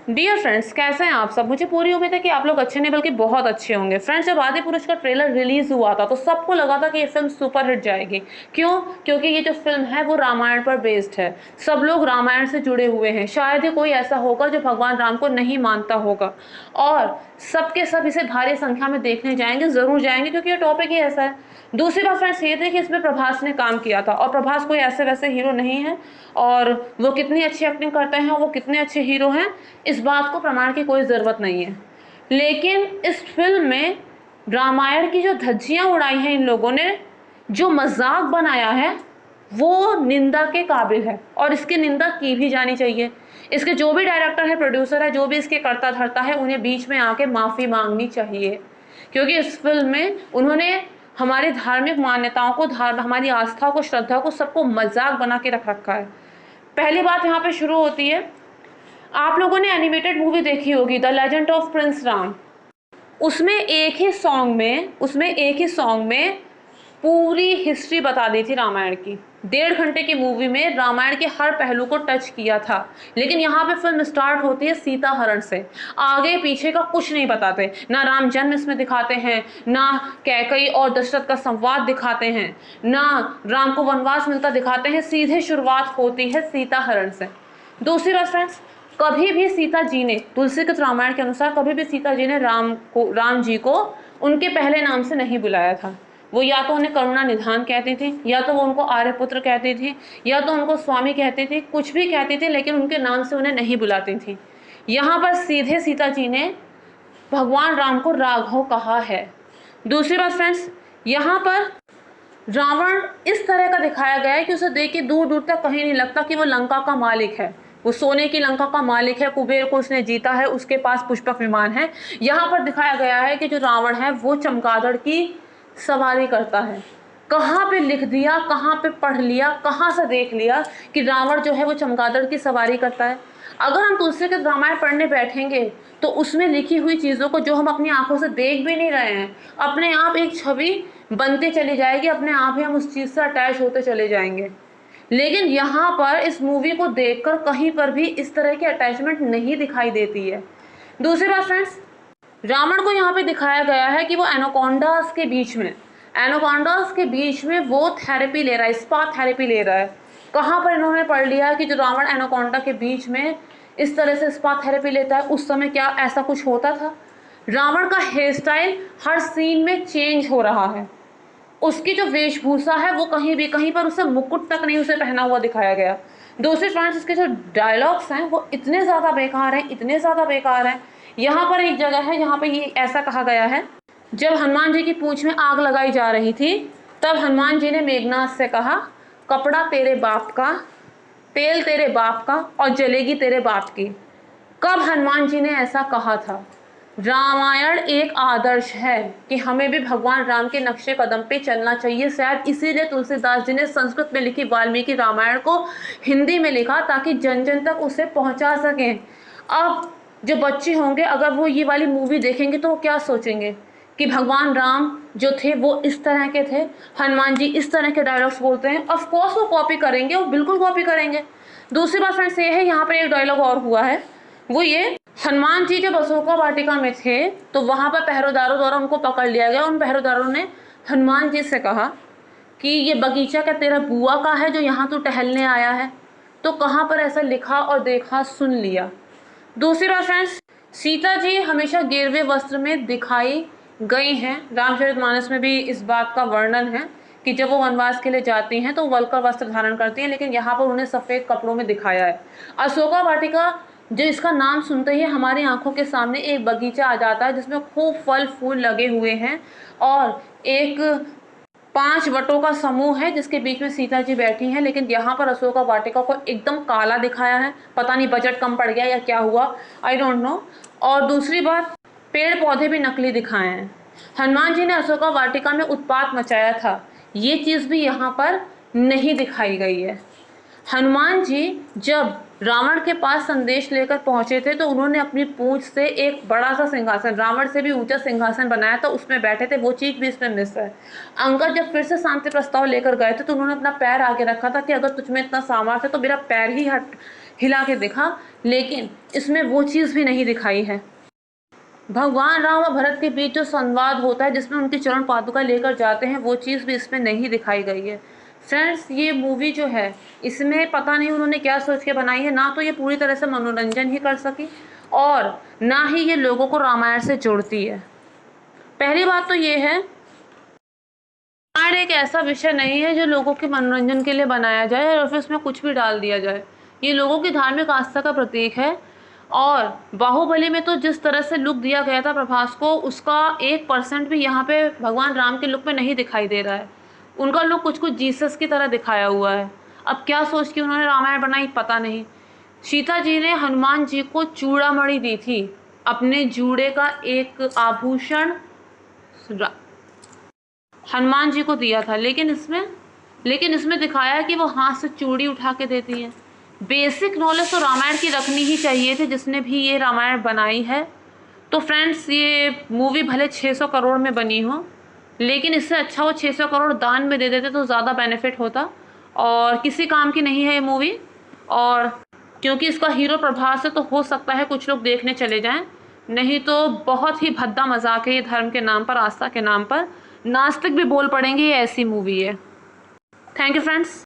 Dear friends, कैसे हैं आप सब। मुझे पूरी उम्मीद है कि आप लोग अच्छे नहीं बल्कि बहुत अच्छे होंगे। फ्रेंड्स, जब आदिपुरुष का ट्रेलर रिलीज हुआ था तो सबको लगा था कि ये फिल्म सुपर हिट जाएगी। क्यों? क्योंकि ये जो फिल्म है वो रामायण पर बेस्ड है। सब लोग रामायण से जुड़े हुए हैं। शायद ही कोई ऐसा होगा जो भगवान राम को नहीं मानता होगा, और सबके सब इसे भारी संख्या में देखने जाएंगे, जरूर जाएंगे, क्योंकि ये टॉपिक ही ऐसा है। दूसरी बात फ्रेंड्स ये थी कि इसमें प्रभास ने काम किया था, और प्रभास कोई ऐसे वैसे हीरो नहीं है, और वो कितनी अच्छी एक्टिंग करते हैं, वो कितने अच्छे हीरो हैं, इस बात को प्रमाण की कोई ज़रूरत नहीं है। लेकिन इस फिल्म में रामायण की जो धज्जियां उड़ाई हैं इन लोगों ने, जो मजाक बनाया है, वो निंदा के काबिल है, और इसकी निंदा की भी जानी चाहिए। इसके जो भी डायरेक्टर है, प्रोड्यूसर है, जो भी इसके करता धरता है, उन्हें बीच में आके माफ़ी मांगनी चाहिए, क्योंकि इस फिल्म में उन्होंने हमारी धार्मिक मान्यताओं को, हमारी आस्था को, श्रद्धा को, सबको मजाक बना के रख रखा है। पहली बात यहाँ पे शुरू होती है, आप लोगों ने एनिमेटेड मूवी देखी होगी the legend of Prince Ram. उसमें एक ही सॉन्ग में पूरी हिस्ट्री बता दी थी रामायण की। 1.5 घंटे की मूवी में रामायण के हर पहलू को टच किया था। लेकिन यहाँ पे फिल्म स्टार्ट होती है सीता हरण से, आगे पीछे का कुछ नहीं बताते। ना राम जन्म इसमें दिखाते हैं, ना कैकई और दशरथ का संवाद दिखाते हैं, ना राम को वनवास मिलता दिखाते हैं। सीधे शुरुआत होती है सीता हरण से। दूसरी बात फ्रेंड्स, कभी भी सीता जी ने, तुलसीकृत रामायण के अनुसार, कभी भी सीता जी ने राम जी को उनके पहले नाम से नहीं बुलाया था। वो या तो उन्हें करुणा निधान कहती थी, या तो वो उनको आर्यपुत्र कहती थी, या तो उनको स्वामी कहती थी, कुछ भी कहती थी, लेकिन उनके नाम से उन्हें नहीं बुलाती थी। यहाँ पर सीधे सीता जी ने भगवान राम को राघव कहा है। दूसरी बात फ्रेंड्स, यहाँ पर रावण इस तरह का दिखाया गया है कि उसे देख के दूर दूर तक कहीं नहीं लगता कि वो लंका का मालिक है। वो सोने की लंका का मालिक है, कुबेर को उसने जीता है, उसके पास पुष्पक विमान है। यहाँ पर दिखाया गया है कि जो रावण है वो चमगादड़ की सवारी करता है। कहाँ पे लिख दिया, कहाँ पे पढ़ लिया, कहाँ से देख लिया कि रावण जो है वो चमगादड़ की सवारी करता है। अगर हम तुलसी के रामायण पढ़ने बैठेंगे तो उसमें लिखी हुई चीज़ों को, जो हम अपनी आंखों से देख भी नहीं रहे हैं, अपने आप एक छवि बनती चली जाएगी, अपने आप ही हम उस चीज़ से अटैच होते चले जाएंगे। लेकिन यहाँ पर इस मूवी को देखकर कहीं पर भी इस तरह की अटैचमेंट नहीं दिखाई देती है। दूसरी बात फ्रेंड्स, रावण को यहाँ पे दिखाया गया है कि वो एनाकोंडास के बीच में वो थेरेपी ले रहा है, स्पा थेरेपी ले रहा है। कहाँ पर इन्होंने पढ़ लिया है कि जो रावण एनाकोंडा के बीच में इस तरह से स्पा थेरेपी लेता है, उस समय क्या ऐसा कुछ होता था? रावण का हेयर स्टाइल हर सीन में चेंज हो रहा है। उसकी जो वेशभूषा है वो कहीं पर उसे मुकुट तक नहीं उसे पहना हुआ दिखाया गया। दूसरी फ्रेंड्स, इसके जो डायलॉग्स हैं वो इतने ज़्यादा बेकार हैं। यहाँ पर एक जगह है जहाँ पे ये ऐसा कहा गया है, जब हनुमान जी की पूंछ में आग लगाई जा रही थी, तब हनुमान जी ने मेघनाथ से कहा, कपड़ा तेरे बाप का, तेल तेरे बाप का, और जलेगी तेरे बाप की। कब हनुमान जी ने ऐसा कहा था? रामायण एक आदर्श है कि हमें भी भगवान राम के नक्शे कदम पे चलना चाहिए। शायद इसीलिए तुलसीदास जी ने संस्कृत में लिखी वाल्मीकि रामायण को हिंदी में लिखा, ताकि जन जन तक उसे पहुंचा सकें। अब जो बच्चे होंगे, अगर वो ये वाली मूवी देखेंगे तो वो क्या सोचेंगे कि भगवान राम जो थे वो इस तरह के थे, हनुमान जी इस तरह के डायलॉग्स बोलते हैं। ऑफ कोर्स वो कॉपी करेंगे, वो बिल्कुल कॉपी करेंगे। दूसरी बात फ्रेंड्स ये है, यहाँ पर एक डायलॉग और हुआ है, वो ये, हनुमान जी जब अशोका वाटिका में थे तो वहाँ पर पहरेदारों द्वारा उनको पकड़ लिया गया। उन पहरेदारों ने हनुमान जी से कहा कि ये बगीचा क्या तेरा बुआ का है जो यहाँ तू टहलने आया है? तो कहाँ पर ऐसा लिखा और देखा, सुन लिया। दूसरी बात फ्रेंड्स, सीता जी हमेशा गेरुए वस्त्र में दिखाई गई हैं। रामचरितमानस में भी इस बात का वर्णन है कि जब वो वनवास के लिए जाती हैं तो वल्कर वस्त्र धारण करती हैं, लेकिन यहाँ पर उन्हें सफ़ेद कपड़ों में दिखाया है। अशोका वाटिका, जो इसका नाम सुनते ही हमारी आंखों के सामने एक बगीचा आ जाता है जिसमें खूब फल फूल लगे हुए हैं, और एक 5 वटों का समूह है जिसके बीच में सीता जी बैठी हैं। लेकिन यहाँ पर अशोका वाटिका को एकदम काला दिखाया है। पता नहीं बजट कम पड़ गया या क्या हुआ, आई डोंट नो। और दूसरी बात, पेड़ पौधे भी नकली दिखाए हैं। हनुमान जी ने अशोका वाटिका में उत्पात मचाया था, ये चीज़ भी यहाँ पर नहीं दिखाई गई है। हनुमान जी जब रावण के पास संदेश लेकर पहुंचे थे तो उन्होंने अपनी पूंछ से एक बड़ा सा सिंहासन, रावण से भी ऊंचा सिंहासन बनाया था, उसमें बैठे थे। वो चीज़ भी इसमें मिस है। अंगद जब फिर से शांति प्रस्ताव लेकर गए थे तो उन्होंने अपना पैर आगे रखा था कि अगर तुझमें इतना सामर्थ्य है तो मेरा पैर ही हिला के दिखा, लेकिन इसमें वो चीज़ भी नहीं दिखाई है। भगवान राम और भरत के बीच जो संवाद होता है जिसमें उनकी चरण पादुका लेकर जाते हैं, वो चीज़ भी इसमें नहीं दिखाई गई है। फ्रेंड्स, ये मूवी जो है इसमें पता नहीं उन्होंने क्या सोच के बनाई है, ना तो ये पूरी तरह से मनोरंजन ही कर सकी और ना ही ये लोगों को रामायण से जोड़ती है। पहली बात तो ये है, रामायण एक ऐसा विषय नहीं है जो लोगों के मनोरंजन के लिए बनाया जाए और फिर उसमें कुछ भी डाल दिया जाए। ये लोगों की धार्मिक आस्था का प्रतीक है और बाहुबली में तो जिस तरह से लुक दिया गया था प्रभास को, उसका 1% भी यहाँ पे भगवान राम के लुक में नहीं दिखाई दे रहा है। उनका लुक कुछ कुछ जीसस की तरह दिखाया हुआ है। अब क्या सोच के उन्होंने रामायण बनाई पता नहीं। सीता जी ने हनुमान जी को चूड़ामणि दी थी, अपने जूड़े का एक आभूषण हनुमान जी को दिया था, लेकिन इसमें दिखाया है कि वो हाथ से चूड़ी उठा के देती हैं। बेसिक नॉलेज तो रामायण की रखनी ही चाहिए थी जिसने भी ये रामायण बनाई है। तो फ्रेंड्स, ये मूवी भले 600 करोड़ में बनी हो, लेकिन इससे अच्छा वो 600 करोड़ दान में दे देते तो ज़्यादा बेनिफिट होता। और किसी काम की नहीं है ये मूवी, और क्योंकि इसका हीरो प्रभास है तो हो सकता है कुछ लोग देखने चले जाएं, नहीं तो बहुत ही भद्दा मजाक है ये धर्म के नाम पर, आस्था के नाम पर। नास्तिक भी बोल पड़ेंगे ये ऐसी मूवी है। Thank you friends.